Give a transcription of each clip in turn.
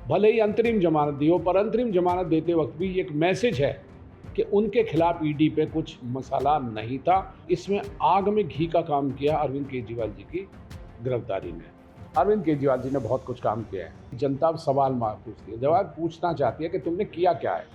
भले ही अंतरिम जमानत दी हो, पर अंतरिम जमानत देते वक्त भी एक मैसेज है कि उनके खिलाफ ईडी पे कुछ मसाला नहीं था। इसमें आग में घी का काम किया अरविंद केजरीवाल जी की गिरफ्तारी ने। अरविंद केजरीवाल जी ने बहुत कुछ काम किया है। जनता अब सवाल पूछती है, जवाब पूछना चाहती है कि तुमने किया क्या है।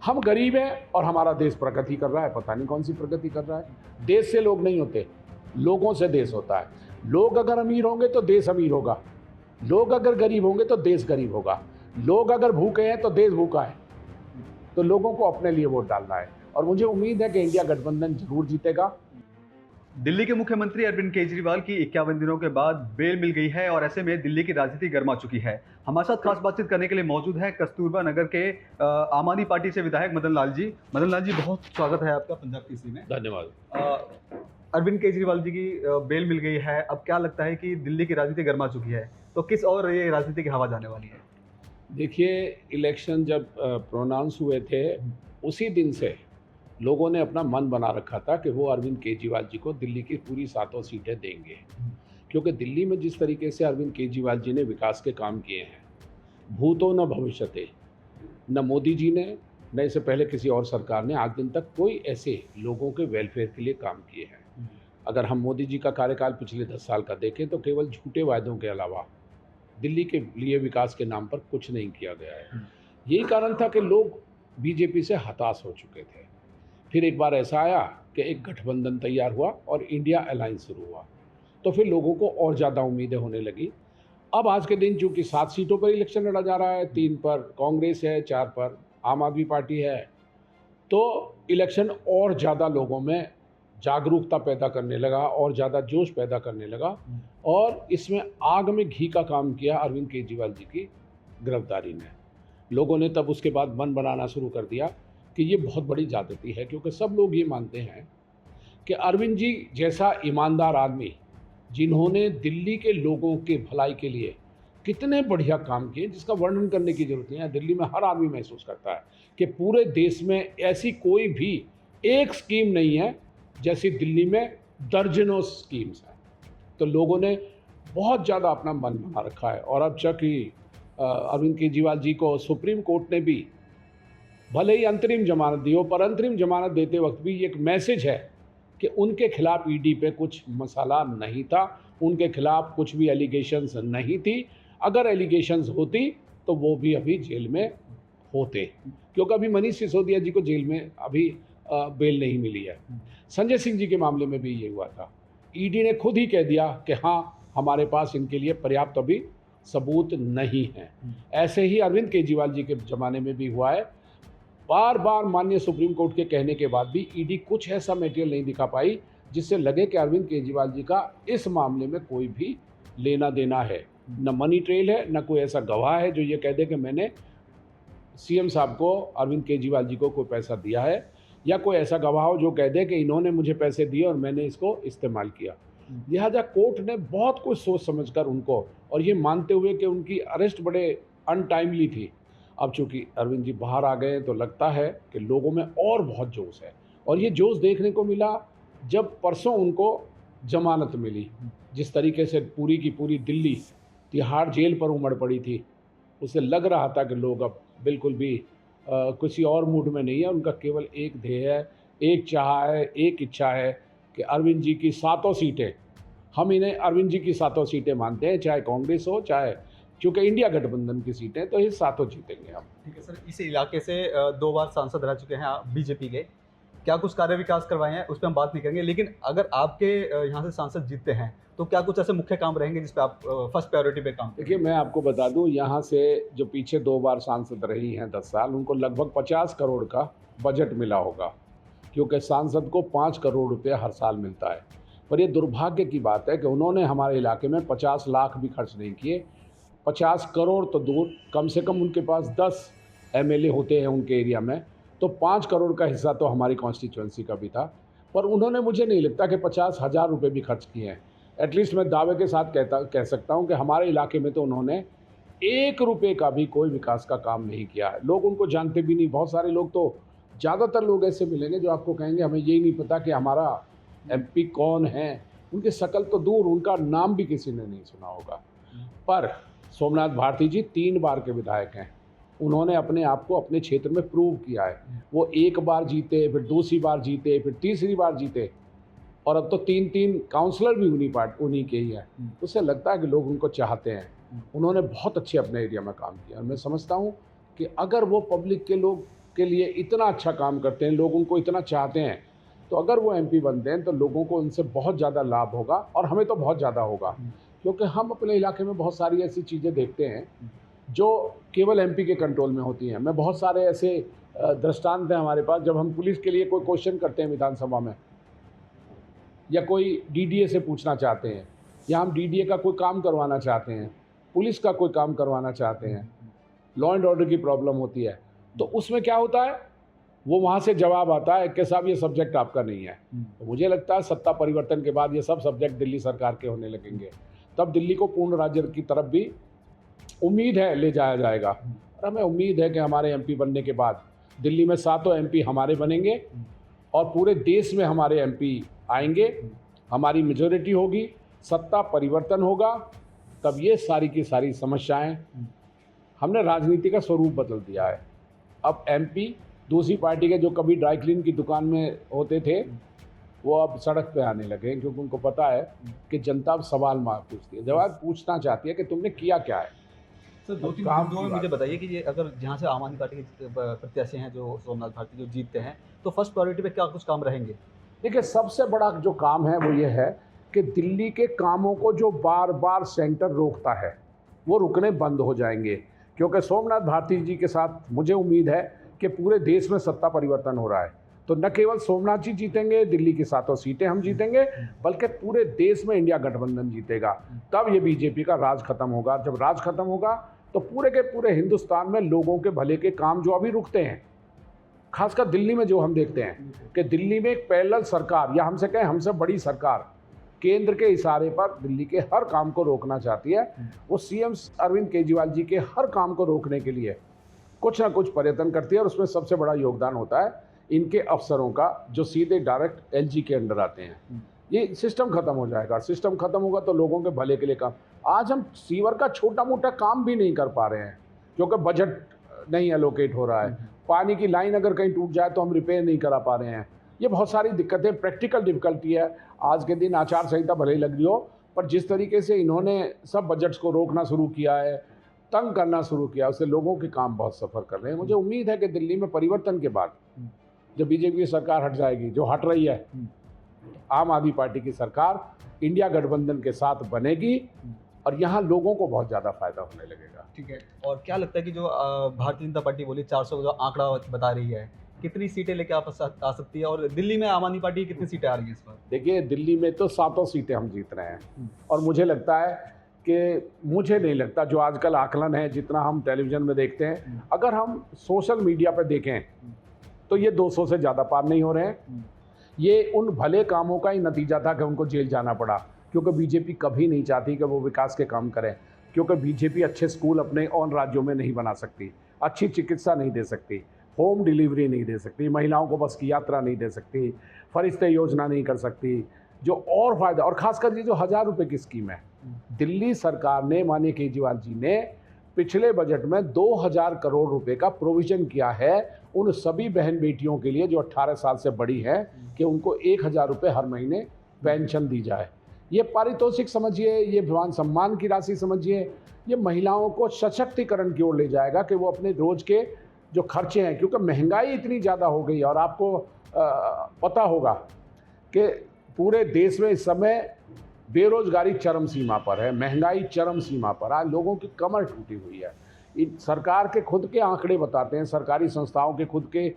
हम गरीब हैं और हमारा देश प्रगति कर रहा है, पता नहीं कौन सी प्रगति कर रहा है। देश से लोग नहीं होते, लोगों से देश होता है। लोग अगर अमीर होंगे तो देश अमीर होगा, लोग अगर गरीब होंगे तो देश गरीब होगा, लोग अगर भूखे हैं तो देश भूखा है। तो लोगों को अपने लिए वोट डालना है और मुझे उम्मीद है कि इंडिया गठबंधन जरूर जीतेगा। दिल्ली के मुख्यमंत्री अरविंद केजरीवाल की 51 दिनों के बाद बेल मिल गई है और ऐसे में दिल्ली की राजनीति गर्मा चुकी है। हमारे साथ खास बातचीत करने के लिए मौजूद है कस्तूरबा नगर के आम आदमी पार्टी से विधायक मदन लाल जी। मदन लाल जी, बहुत स्वागत है आपका पंजाब केसरी में। धन्यवाद। अरविंद केजरीवाल जी की बेल मिल गई है, अब क्या लगता है कि दिल्ली की राजनीति गर्मा चुकी है, तो किस और ये राजनीति की हवा जाने वाली है? देखिए, इलेक्शन जब प्रोनाउंस हुए थे उसी दिन से लोगों ने अपना मन बना रखा था कि वो अरविंद केजरीवाल जी को दिल्ली की पूरी 7 सीटें देंगे, क्योंकि दिल्ली में जिस तरीके से अरविंद केजरीवाल जी ने विकास के काम किए हैं, भूतो न भविष्यते, न मोदी जी ने न इससे पहले किसी और सरकार ने आज दिन तक कोई ऐसे लोगों के वेलफेयर के लिए काम किए हैं। अगर हम मोदी जी का कार्यकाल पिछले 10 साल का देखें तो केवल झूठे वायदों के अलावा दिल्ली के लिए विकास के नाम पर कुछ नहीं किया गया है। यही कारण था कि लोग बीजेपी से हताश हो चुके थे। फिर एक बार ऐसा आया कि एक गठबंधन तैयार हुआ और इंडिया अलायंस शुरू हुआ, तो फिर लोगों को और ज़्यादा उम्मीदें होने लगी। अब आज के दिन चूंकि 7 सीटों पर इलेक्शन लड़ा जा रहा है, 3 पर कांग्रेस है, 4 पर आम आदमी पार्टी है, तो इलेक्शन और ज़्यादा लोगों में जागरूकता पैदा करने लगा और ज़्यादा जोश पैदा करने लगा और इसमें आग में घी का काम किया अरविंद केजरीवाल जी की गिरफ्तारी ने। लोगों ने तब उसके बाद मन बनाना शुरू कर दिया कि ये बहुत बड़ी ज़्यादती है, क्योंकि सब लोग ये मानते हैं कि अरविंद जी जैसा ईमानदार आदमी, जिन्होंने दिल्ली के लोगों के भलाई के लिए कितने बढ़िया काम किए, जिसका वर्णन करने की जरूरत नहीं है। दिल्ली में हर आदमी महसूस करता है कि पूरे देश में ऐसी कोई भी एक स्कीम नहीं है जैसी दिल्ली में दर्जनों स्कीम्स हैं। तो लोगों ने बहुत ज़्यादा अपना मन बना रखा है और अब तक ही अरविंद केजरीवाल जी को सुप्रीम कोर्ट ने भी भले ही अंतरिम जमानत दी हो, पर अंतरिम जमानत देते वक्त भी एक मैसेज है कि उनके खिलाफ ईडी पे कुछ मसाला नहीं था, उनके खिलाफ कुछ भी एलिगेशंस नहीं थी। अगर एलिगेशंस होती तो वो भी अभी जेल में होते, क्योंकि अभी मनीष सिसोदिया जी को जेल में अभी बेल नहीं मिली है। संजय सिंह जी के मामले में भी ये हुआ था। ईडी ने खुद ही कह दिया कि हाँ, हमारे पास इनके लिए पर्याप्त अभी सबूत नहीं है। ऐसे ही अरविंद केजरीवाल जी के ज़माने में भी हुआ है। बार बार माननीय सुप्रीम कोर्ट के कहने के बाद भी ईडी कुछ ऐसा मटेरियल नहीं दिखा पाई जिससे लगे कि अरविंद केजरीवाल जी का इस मामले में कोई भी लेना देना है। न मनी ट्रेल है, न कोई ऐसा गवाह है जो ये कह दे कि मैंने सीएम साहब को, अरविंद केजरीवाल जी को कोई पैसा दिया है, या कोई ऐसा गवाह हो जो कह दे कि इन्होंने मुझे पैसे दिए और मैंने इसको इस्तेमाल किया। लिहाजा कोर्ट ने बहुत कुछ सोच समझकर उनको, और ये मानते हुए कि उनकी अरेस्ट बड़े अनटाइमली थी। अब चूंकि अरविंद जी बाहर आ गए तो लगता है कि लोगों में और बहुत जोश है, और ये जोश देखने को मिला जब परसों उनको जमानत मिली। जिस तरीके से पूरी की पूरी दिल्ली तिहाड़ जेल पर उमड़ पड़ी थी, उससे लग रहा था कि लोग अब बिल्कुल भी किसी और मूड में नहीं है। उनका केवल एक ध्येय है, एक चाह है, एक इच्छा है कि अरविंद जी की 7 सीटें, हम इन्हें अरविंद जी की 7 सीटें मानते हैं, चाहे कांग्रेस हो, चाहे, क्योंकि इंडिया गठबंधन की सीटें, तो ये 7 जीतेंगे हम। ठीक है सर, इस इलाके से 2 बार सांसद रह चुके हैं आप बीजेपी के, क्या कुछ कार्य विकास करवाए हैं उस पर हम बात नहीं करेंगे, लेकिन अगर आपके यहाँ से सांसद जीतते हैं तो क्या कुछ ऐसे मुख्य काम रहेंगे जिस पे आप फर्स्ट प्रायोरिटी पे काम? देखिए, मैं आपको बता दूं, यहाँ से जो पीछे 2 बार सांसद रही हैं 10 साल, उनको लगभग 50 करोड़ का बजट मिला होगा, क्योंकि सांसद को 5 करोड़ रुपये हर साल मिलता है। पर ये दुर्भाग्य की बात है कि उन्होंने हमारे इलाके में 50 लाख भी खर्च नहीं किए। 50 करोड़ तो दूर, कम से कम उनके पास 10 एमएलए होते हैं उनके एरिया में, तो 5 करोड़ का हिस्सा तो हमारी कॉन्स्टिट्यूंसी का भी था। पर उन्होंने, मुझे नहीं लगता कि 50,000 रुपये भी खर्च किए हैं। एटलीस्ट मैं दावे के साथ कह सकता हूं कि हमारे इलाके में तो उन्होंने 1 रुपये का भी कोई विकास का काम नहीं किया है। लोग उनको जानते भी नहीं। बहुत सारे लोग, तो ज़्यादातर लोग ऐसे मिलेंगे जो आपको कहेंगे हमें यही नहीं पता कि हमारा एमपी कौन है। उनकी शक्ल तो दूर, उनका नाम भी किसी ने नहीं सुना होगा। पर सोमनाथ भारती जी 3 बार के विधायक हैं। उन्होंने अपने आप को अपने क्षेत्र में प्रूव किया है। वो 1 बार जीते, फिर दूसरी बार जीते, फिर तीसरी बार जीते, और अब तो 3-3 काउंसलर भी उन्हीं के ही हैं। उससे लगता है कि लोग उनको चाहते हैं। उन्होंने बहुत अच्छे अपने एरिया में काम किया, और मैं समझता हूँ कि अगर वो पब्लिक के लोग के लिए इतना अच्छा काम करते हैं, लोग उनको इतना चाहते हैं, तो अगर वो एमपी बनते हैं तो लोगों को उनसे बहुत ज़्यादा लाभ होगा, और हमें तो बहुत ज़्यादा होगा। क्योंकि हम अपने इलाके में बहुत सारी ऐसी चीज़ें देखते हैं जो केवल एमपी के कंट्रोल में होती हैं। मैं बहुत सारे ऐसे दृष्टांत हैं हमारे पास, जब हम पुलिस के लिए कोई क्वेश्चन करते हैं विधानसभा में, या कोई डीडीए से पूछना चाहते हैं, या हम डीडीए का कोई काम करवाना चाहते हैं, पुलिस का कोई काम करवाना चाहते हैं, लॉ एंड ऑर्डर की प्रॉब्लम होती है, तो उसमें क्या होता है, वो वहाँ से जवाब आता है कि साहब ये सब्जेक्ट आपका नहीं है। तो मुझे लगता है सत्ता परिवर्तन के बाद ये सब सब्जेक्ट दिल्ली सरकार के होने लगेंगे, तब दिल्ली को पूर्ण राज्य की तरफ भी उम्मीद है ले जाया जाएगा। और हमें उम्मीद है कि हमारे एमपी बनने के बाद दिल्ली में 7 एमपी हमारे बनेंगे, और पूरे देश में हमारे एमपी आएंगे, हमारी मेजॉरिटी होगी, सत्ता परिवर्तन होगा, तब ये सारी की सारी समस्याएं, हमने राजनीति का स्वरूप बदल दिया है। अब एमपी दूसरी पार्टी के जो कभी ड्राई क्लीन की दुकान में होते थे, वो अब सड़क पे आने लगे हैं, क्योंकि उनको पता है कि जनता अब सवाल पूछती है, जवाब पूछना चाहती है कि तुमने किया क्या है। सर, 2-3 काम बिंदुओं में मुझे बताइए कि ये अगर जहाँ से आम आदमी पार्टी के प्रत्याशी हैं जो सोमनाथ भारती जो जीतते हैं, तो फर्स्ट प्रायोरिटी पे क्या कुछ काम रहेंगे? देखिए, सबसे बड़ा जो काम है वो ये है कि दिल्ली के कामों को जो बार बार सेंटर रोकता है, वो रुकने बंद हो जाएंगे। क्योंकि सोमनाथ भारती जी के साथ मुझे उम्मीद है कि पूरे देश में सत्ता परिवर्तन हो रहा है। तो न केवल सोमनाथ जी जीतेंगे, दिल्ली की 7 सीटें हम जीतेंगे, बल्कि पूरे देश में इंडिया गठबंधन जीतेगा। तब ये बीजेपी का राज खत्म होगा। जब राज खत्म होगा तो पूरे के पूरे हिंदुस्तान में लोगों के भले के काम जो अभी रुकते हैं, खासकर दिल्ली में जो हम देखते हैं कि दिल्ली में एक पैरेलल सरकार, या हमसे कहें हमसे बड़ी सरकार, केंद्र के इशारे पर दिल्ली के हर काम को रोकना चाहती है। वो सीएम अरविंद केजरीवाल जी के हर काम को रोकने के लिए कुछ ना कुछ प्रयत्न करती है, और उसमें सबसे बड़ा योगदान होता है इनके अफसरों का, जो सीधे डायरेक्ट एलजी के अंडर आते हैं। ये सिस्टम खत्म हो जाएगा। सिस्टम खत्म होगा तो लोगों के भले के लिए काम। आज हम सीवर का छोटा मोटा काम भी नहीं कर पा रहे हैं, क्योंकि बजट नहीं एलोकेट हो रहा है। पानी की लाइन अगर कहीं टूट जाए तो हम रिपेयर नहीं करा पा रहे हैं। ये बहुत सारी दिक्कतें, प्रैक्टिकल डिफिकल्टी है। आज के दिन आचार संहिता भले ही लग रही हो, पर जिस तरीके से इन्होंने सब बजट्स को रोकना शुरू किया है, तंग करना शुरू किया, उससे लोगों के काम बहुत सफ़र कर रहे हैं। मुझे उम्मीद है कि दिल्ली में परिवर्तन के बाद जब बीजेपी की सरकार हट जाएगी, जो हट रही है, आम आदमी पार्टी की सरकार इंडिया गठबंधन के साथ बनेगी, और यहाँ लोगों को बहुत ज़्यादा फायदा होने लगेगा। ठीक है। और क्या लगता है कि जो भारतीय जनता पार्टी बोली 400 जो आंकड़ा बता रही है, कितनी सीटें लेके आ सकती है, और दिल्ली में आम आदमी पार्टी की कितनी सीटें आ रही हैं इस बार? देखिए, दिल्ली में तो 7 सीटें हम जीत रहे हैं, और मुझे लगता है कि मुझे नहीं लगता, जो आजकल आकलन है, जितना हम टेलीविज़न में देखते हैं, अगर हम सोशल मीडिया पर देखें तो ये 200 से ज़्यादा पार नहीं हो रहे हैं। ये उन भले कामों का ही नतीजा था कि उनको जेल जाना पड़ा, क्योंकि बीजेपी कभी नहीं चाहती कि वो विकास के काम करें। क्योंकि बीजेपी अच्छे स्कूल अपने और राज्यों में नहीं बना सकती, अच्छी चिकित्सा नहीं दे सकती, होम डिलीवरी नहीं दे सकती, महिलाओं को बस की यात्रा नहीं दे सकती, फरिश्ते योजना नहीं कर सकती, जो और फायदा, और खासकर ये जो 1000 रुपये की स्कीम है, दिल्ली सरकार ने, माननीय केजरीवाल जी ने पिछले बजट में 2000 करोड़ रुपए का प्रोविज़न किया है उन सभी बहन बेटियों के लिए जो 18 साल से बड़ी हैं, कि उनको 1000 रुपये हर महीने पेंशन दी जाए। ये पारितोषिक समझिए, ये मान सम्मान की राशि समझिए, ये महिलाओं को सशक्तिकरण की ओर ले जाएगा कि वो अपने रोज़ के जो खर्चे हैं, क्योंकि महंगाई इतनी ज़्यादा हो गई, और आपको पता होगा कि पूरे देश में इस समय बेरोजगारी चरम सीमा पर है, महंगाई चरम सीमा पर, आज लोगों की कमर टूटी हुई है। सरकार के खुद के आंकड़े बताते हैं, सरकारी संस्थाओं के खुद के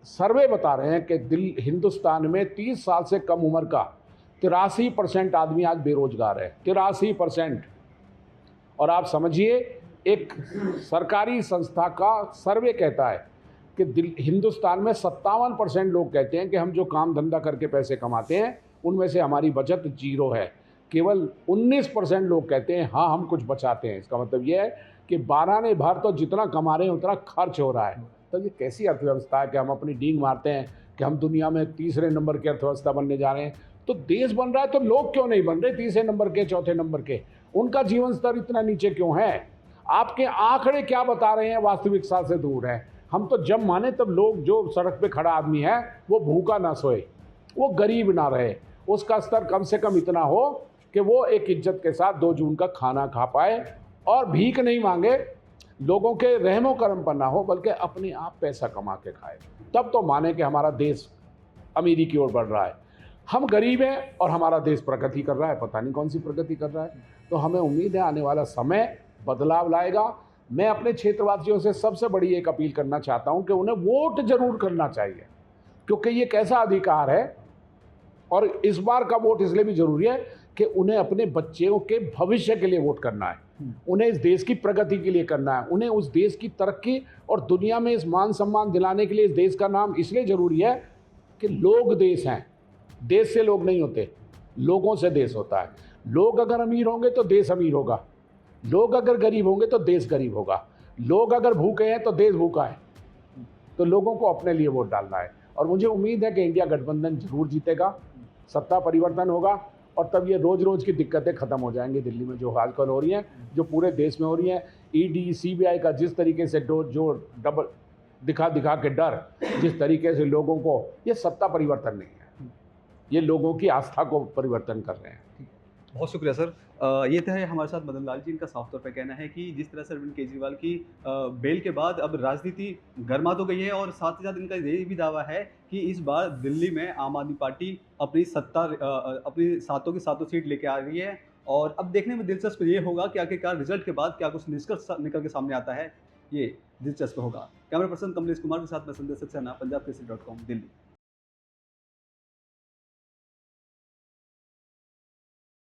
सर्वे बता रहे हैं कि हिंदुस्तान में 30 साल से कम उम्र का 83% आदमी आज बेरोजगार है, 83%। और आप समझिए, एक सरकारी संस्था का सर्वे कहता है कि हिंदुस्तान में 57% लोग कहते हैं कि हम जो काम धंधा करके पैसे कमाते हैं उनमें से हमारी बचत 0 है। केवल 19% लोग कहते हैं हाँ हम कुछ बचाते हैं। इसका मतलब ये है कि 12 ने भर तो जितना कमा रहे हैं उतना खर्च हो रहा है। तो ये कैसी अर्थव्यवस्था है कि हम अपनी डींग मारते हैं कि हम दुनिया में 3रे नंबर की अर्थव्यवस्था बनने जा रहे हैं। तो देश बन रहा है तो लोग क्यों नहीं बन रहे 3रे नंबर के, 4थे नंबर के? उनका जीवन स्तर इतना नीचे क्यों है? आपके आंकड़े क्या बता रहे हैं? वास्तविकता से दूर है। हम तो जब माने तब लोग, जो सड़क पे खड़ा आदमी है वो भूखा ना सोए, वो गरीब ना रहे, उसका स्तर कम से कम इतना हो कि वो एक इज्जत के साथ 2 जून का खाना खा पाए और भीख नहीं मांगे, लोगों के रहमो करम पर ना हो, बल्कि अपने आप पैसा कमा के खाए। तब तो माने कि हमारा देश अमीरी की ओर बढ़ रहा है। हम गरीब हैं और हमारा देश प्रगति कर रहा है, पता नहीं कौन सी प्रगति कर रहा है। तो हमें उम्मीद है आने वाला समय बदलाव लाएगा। मैं अपने क्षेत्रवासियों से सबसे बड़ी एक अपील करना चाहता हूं कि उन्हें वोट जरूर करना चाहिए, क्योंकि ये एक ऐसा अधिकार है, और इस बार का वोट इसलिए भी जरूरी है कि उन्हें अपने बच्चों के भविष्य के लिए वोट करना है, उन्हें इस देश की प्रगति के लिए करना है, उन्हें उस देश की तरक्की और दुनिया में इस मान सम्मान दिलाने के लिए इस देश का नाम इसलिए जरूरी है कि लोग देश हैं, देश से लोग नहीं होते, लोगों से देश होता है। लोग अगर अमीर होंगे तो देश अमीर होगा, लोग अगर गरीब होंगे तो देश गरीब होगा, लोग अगर भूखे हैं तो देश भूखा है। तो लोगों को अपने लिए वोट डालना है, और मुझे उम्मीद है कि इंडिया गठबंधन जरूर जीतेगा, सत्ता परिवर्तन होगा, और तब ये रोज़ रोज़ की दिक्कतें ख़त्म हो जाएंगी दिल्ली में, जो आजकल हो रही हैं, जो पूरे देश में हो रही हैं। ईडी सीबीआई का जिस तरीके से जो डबल दिखा के डर, जिस तरीके से लोगों को, ये सत्ता परिवर्तन नहीं है, ये लोगों की आस्था को परिवर्तन कर रहे हैं। बहुत शुक्रिया सर। ये थे हमारे साथ मदन लाल जी। इनका साफ तौर पे कहना है कि जिस तरह से अरविंद केजरीवाल की बेल के बाद अब राजनीति गर्मा तो गई है, और साथ ही साथ इनका ये भी दावा है कि इस बार दिल्ली में आम आदमी पार्टी अपनी सत्ता अपनी सातों की सातों सीट लेके आ रही है। और अब देखने में दिलचस्प ये होगा कि आखिरकार रिजल्ट के बाद क्या कुछ निष्कर्ष निकल के सामने आता है, ये दिलचस्प होगा। कैमरा पर्सन कमलेश कुमार के साथ मैं संजय सक्सेना, पंजाब केसरी.com, दिल्ली।